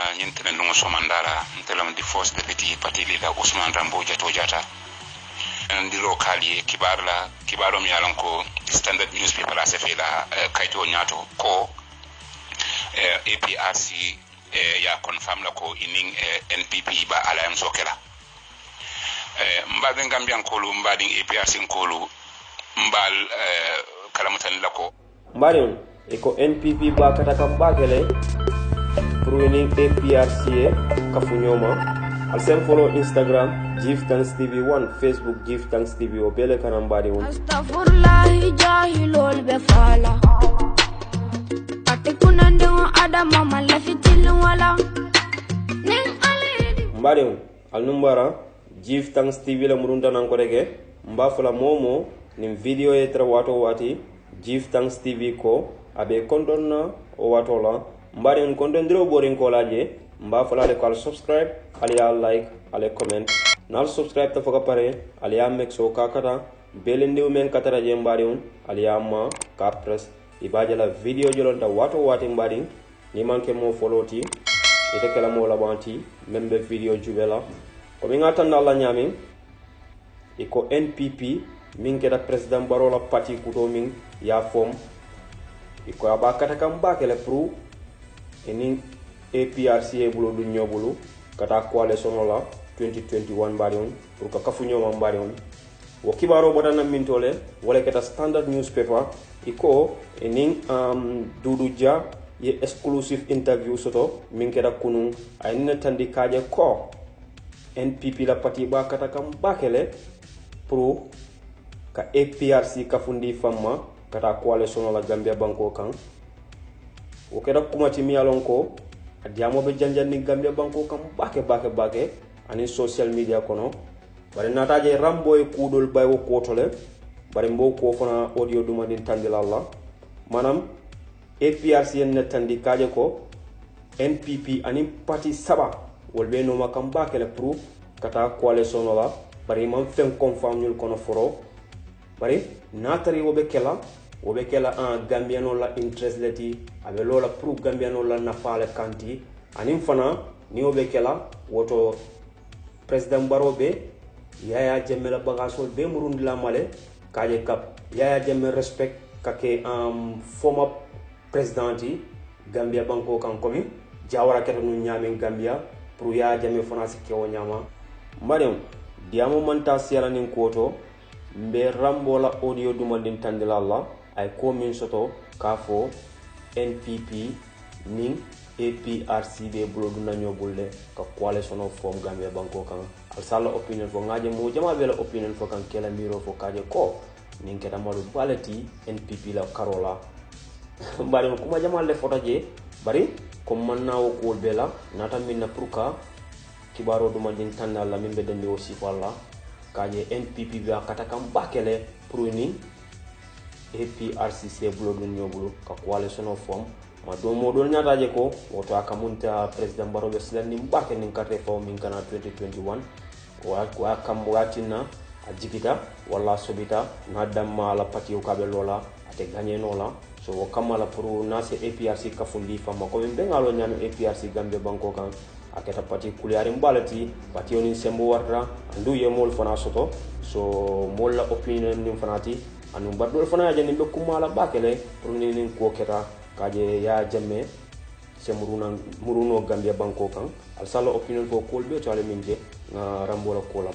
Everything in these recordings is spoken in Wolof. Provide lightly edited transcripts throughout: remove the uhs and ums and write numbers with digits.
samala nyintene lungo somandara ntelam di force deputy party leader Ousmane Rambo Jato Jata ndiro kali kibaro mi yalan ko standard newspaper la sefela kaito nyato ko APRC ya confirm la ko ining NPP ba alliance okela mbaden gambian kolu mbading APRC kolu mbal kalamutan la ko mbarion eko NPP ba kata kambagele pour ining APRC kafunyoma Alsen follow Instagram Give Thanks TV 1 Facebook Give Thanks TV obele kanambari un Astaghfirullah jahilul befala Atikuna ndio adama malafitil wala Ning ali mbari un alnumbara Give Thanks TV la murunda nan ko dege mbafula momo nim video etra wato wati Give Thanks TV ko abe kondonna o wato la mbari un kondondiro boring ko laje mbafula le ko subscribe aliya like ale comment nal subscribe ta foka pare aliya make so kakata belendiw men katara je mbariun aliya ma ka press ibaje la video jolonta wato wati mbari ni manke mo follow ti ite kala mo labanti membe video jubela ko mi ngata ndalla nyami iko NPP min keda president barola parti kuto min ya fom iko abakata kam bakele pro enin APRC e bulo du nyobulu kata coalition la 2021 barion pour ka kafunyo ma barion wo kibaro bodana mintole wala keta standard newspaper iko ening Dudu Dia ye exclusive interview soto min keda kunun ayna tandi kaje ko NPP la parti ba kata kam bakele pour ka APRC kafundi famma kata coalition la Gambia banko kan wo keda kumati mi alon ko adiamo be janjani Gambia banko kam bake ani social media kono bare nataje rambo e kudol bay wo kotole bare mbo ko fona audio duma din tandilalla manam APRC en tandi kaje ko NPP ani parti saba wolbe no makam bakele pro kata coalition la bare man fen confirm ñul kono foro bare natari wo be kela en Gambiano la interest leti abe lola pro Gambiano la nafale kanti anim fana ni obekela woto president Barobe Yaya Jammeh la bagasol be murundi la male kaje kap Yaya Jammeh respect kake former presidenti Gambia banko kan komi jawara keto nu nyame Gambia pro Yaya Jammeh fana sikkewo nyama mariam diamo manta siala nin koto mbe rambola audio dumandin tandilalla ay komin soto kafo NPP ning APRC be blodu na nyobulle ka coalition of form Gambia banko kan al sala opinion fo ngaje mo jama bela opinion fo kan kela miro fo kaje ko ning keta malu balati NPP la karola bari kuma jama le foto je bari ko manna wo ko bela nata minna pruka kibaro duma din tanala mimbe dandi aussi wala kaje NPP be kata kam bakele pruni APRC se blodu nyobulu ka coalition of form ma do modol nyata je ko woto akamunta president Barobe silani mbake nin karte fo min kana 2021 wa kam watina ajigita wala sobita na damma la pati o kabe lola ate gagné nola so wo kamala pour nase APRC kafundi fama ko be ngalo nyano APRC Gambia banko kan aketa pati kuliari mbalati pati onin sembo warra andu ye mol fana soto so mol la opinion nim fanati anu badol fana jani be kumala bakele pour nin ko keta kaje ya Jammeh se muruno Gambia banko kan al sala opinion ko kolbe to ale minje na rambola kola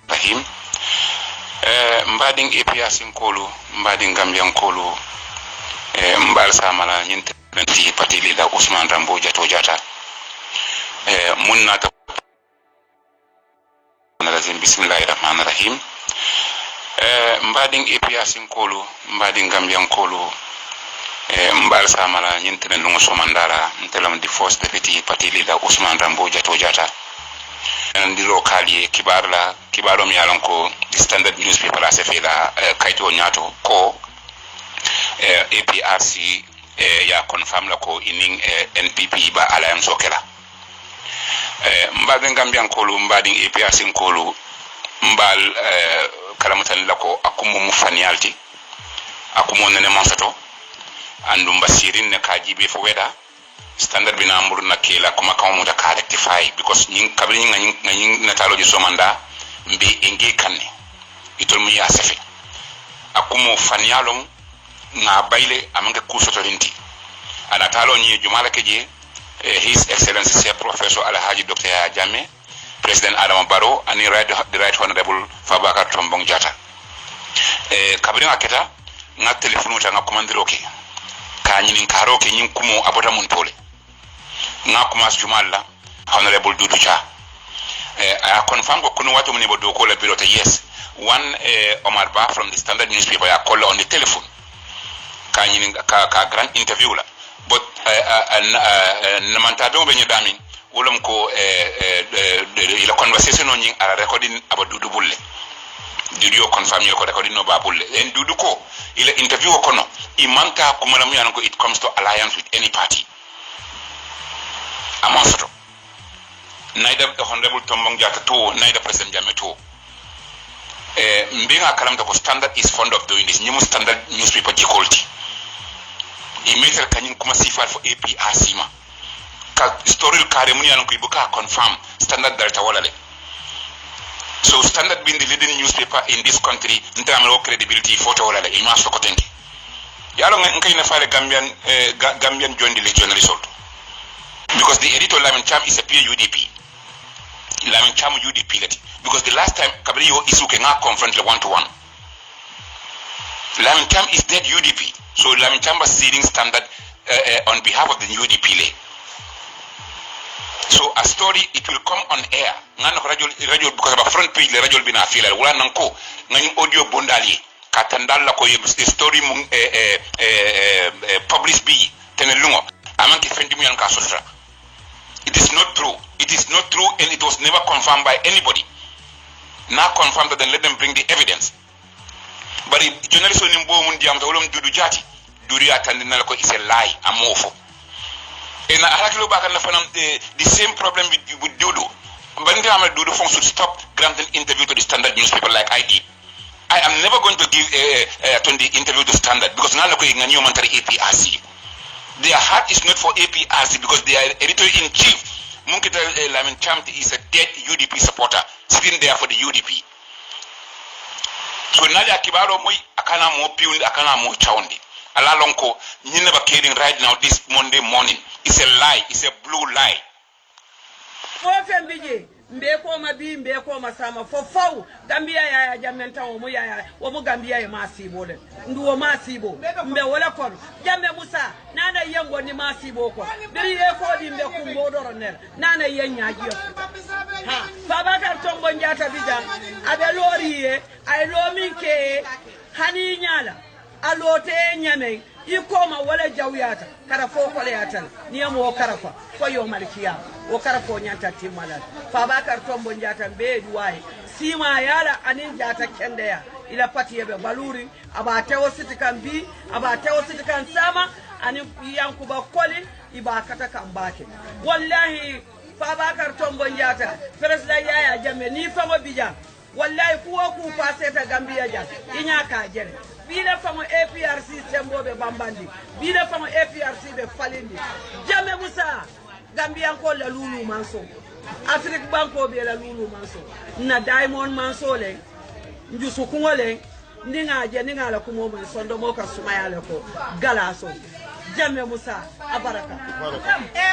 rahim mbading APRC kolu mbading Gambia kolu mbal samala nyinte parti leader Ousmane Rambo Jato Jata munna ta lazim bismillahirrahmanirrahim mbading APRC kolu mbading Gambia kolu mbal samala nyintene lungo somandara ntelam di force deputy party leader Ousmane Rambo Jato Jata ndiro kali kibaro mi yalan ko standard newspaper la sefela kaito nyato ko APRC ya confirm la ko ining NPP ba alliance okela mbaden Gambian kolu mbading APRC kolu mbal kalamutan la ko akumu mufanialti akumu nene monsato andum basirin ne kajibe fo weda standard bina mburu na kila kuma kan mu da ka rectify because nyin kabri nyin na talo ji somanda mbi engi kanne itol mu ya sefe akumo fanyalom na bayle amanga kusoto rinti ana talo nyi jumala keje His Excellency Sir Professor Alhaji Dr. Jame, President Adam Barrow, and the Right Honorable Fabakar Tombong Jata. Kabri aketa na telefonu nga komandiroke ka nyinin karoke nyin kumo abota mun tole nga kuma jumalla Honorable Dudu Cha. I confirm ko kunu watu mnibo do call birota yes. One Omar Ba from the Standard newspaper I call on the telephone. Ka nyinin ka grand interview la. But namantabe benye dami wolom ko ila conversation on yin ara recording about Dudu Bulle. Dudu confirm yo ko recording no ba Bulle. En Dudu ko ila interview ko no imanta ko malamu yan ko it comes to alliance with any party. Amosto. Neither the Honorable Tombong Jata to neither President Jame to. Being a kalamta ko Standard is fond of doing this. New Standard newspaper jikolti. Imetel kanyin kuma sifar for APRC ma ka story kare muni an ko ibuka confirm Standard dalta wala le. So Standard being the leading newspaper in this country ntamelo credibility photo wala le ima so ko tenki yalo ngai na fale Gambian joined the legion result because the editor Lamin Cham is a peer UDP Lamin Cham UDP leti because the last time Kabriyo isuke nga confront le 1-to-1 Lamin Cham is dead UDP. So Lamin Cham was seeding Standard on behalf of the UDP lay. So a story, it will come on air. Ngano radio because of a front page le radio bina fila. Wala nanko ngani audio bondali. Katandala ko the story published bi tenelungo. Amanki fendi mu yanka sosra. It is not true. It is not true and it was never confirmed by anybody. Now confirmed that then let them bring the evidence. But if journalists on Nimbo Mundiam to Olum Dudu Jati, Dudu Atandinako is a lie, a mofo. And I like to look back and the same problem with Dudu. Bandama Dudu Fong should stop granting interview to the Standard newspaper like I did. I am never going to give the interview to Standard because now look at the APRC. Their heart is not for APRC because they are editor-in-chief. Munkita Lamin Cham is a dead UDP supporter sitting there for the UDP. So nali akibaro moi akana mo piundi akana mo chaundi ala lonko you never caring right now this Monday morning. It's a lie, it's a blue lie. Mbeko mabi mbeko masama fofau Gambia ya jamenta wo ya wo mu Gambia ya masibo le nduwo masibo mbe wala kono jambe Musa nana yengo ni masibo ko biri e ko di mbe kumbo doro ner nana yenya jiyo ha Fabakar Tombong Jata bija abe loriye ay lo minke hani nyala alote nyame ikoma wala jawyata kara fofo le yatal niyamo karafa ko yo malkiya o karafo nyanta timala Fabakar Tombong Jata be duwai sima yala anin jata kende ya ila pati yebe baluri aba tewo sitikan bi aba tewo sitikan sama anin yankuba koli iba kata kambake wallahi Fabakar Tombong Jata president Yaya Jammeh ni fama bija wallahi kuwa ku paseta Gambia ja inya ka jere bile fama APRC sembo be bambandi bile fama APRC be falindi Jammeh Musa Gambia ko la lulu manso Afrique banko be la lulu manso na Diamond manso le njusu kungole ndinga je ndinga la kumo mo sondo mo ka sumaya le ko galaso Jammeh Musa abaraka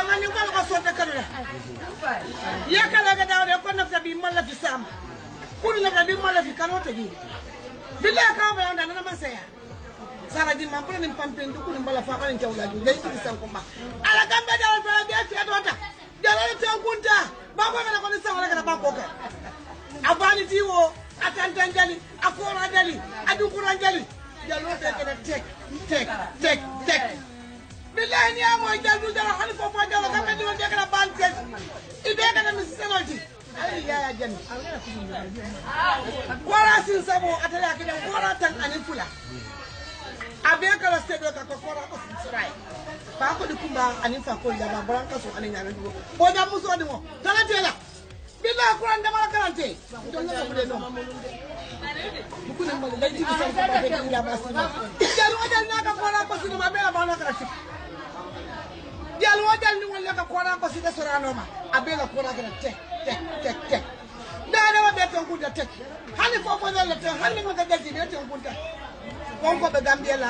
ngani ko sonde kanula yakala ga dawde ko nafta bi malla fi sam kunu nafta bi malla fi kanoto bi billahi ka ba yanda na masaya sara di man pren pampen du kunu mbala fa kan jawla ju ngay ci san ko ma ala gambe dawal fa bi fi adota dalal tan kunta ba ko na ko ni sawala kana ba ko ka abani tiwo atantan jali akora jali adukura jali jalo te kana tek billahi ni amo jalu jara hani fo fa jalo gambe di won dekala bantes ibe kana mi senoti ay Yaya Jammeh wala sin sabo atala kida wala tan anin fula abe kala stebe ka ko fora ko sirai ba ko di kumba anin fa ko jaba branka so anin nyame do bo jam muso di mo tala tela billahi Quran da mala karante don na ko de no bu ko mbal lay ci san ko ba be ya basima jaru adal na ka fora ko sino ma be la bana karante dial wajal ni wala ka kora ko sida sorano ma abela kora kana tek dana wa beton kunta tek hani fofo la tek hani mo ga dati beton kunta bonko be Gambia la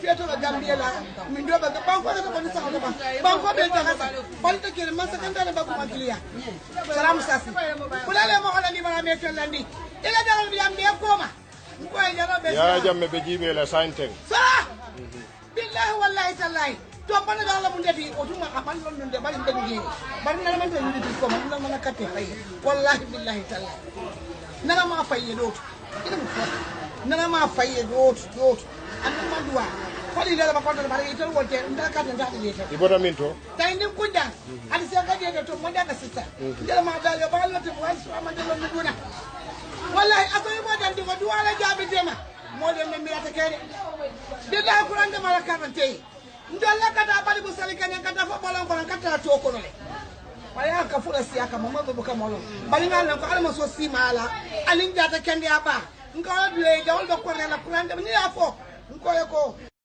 fieto be Gambia la min do be banko be ko ni sa ko banko be ta balta kire man sakandare ba ko makliya salam sasi kulale mo hola ni bana me tellandi ila dal bi am be ko ma ko e jara be ya jamme be jibe la sainteng sa billahi wallahi tallahi to bana dala mun dadi o tuma amal lon non de bari ngi bari na man tan ni ko man na man katte fay wallahi billahi tallahi nana ma fay do nana ma fay do andu mandua fali dala ba ko dala bari itel wolte nda katte nda de te ibota minto tay nim kunja ali se ga de to mo daga sista dala ma dala ba lotte mo wasu amade lon duna wallahi akoy mo dan di ko duwala jabi tema mo dem mi ata kede billahi qur'an de mala karante ndolla kata bali bu salika ne kata fo bolon ko kata to ko le wala ka fula siya ka mo be ka mo bali ngal ko alma so si mala alin jata kende aba ngala dule gawol do ko ne la qur'an de ni afo ko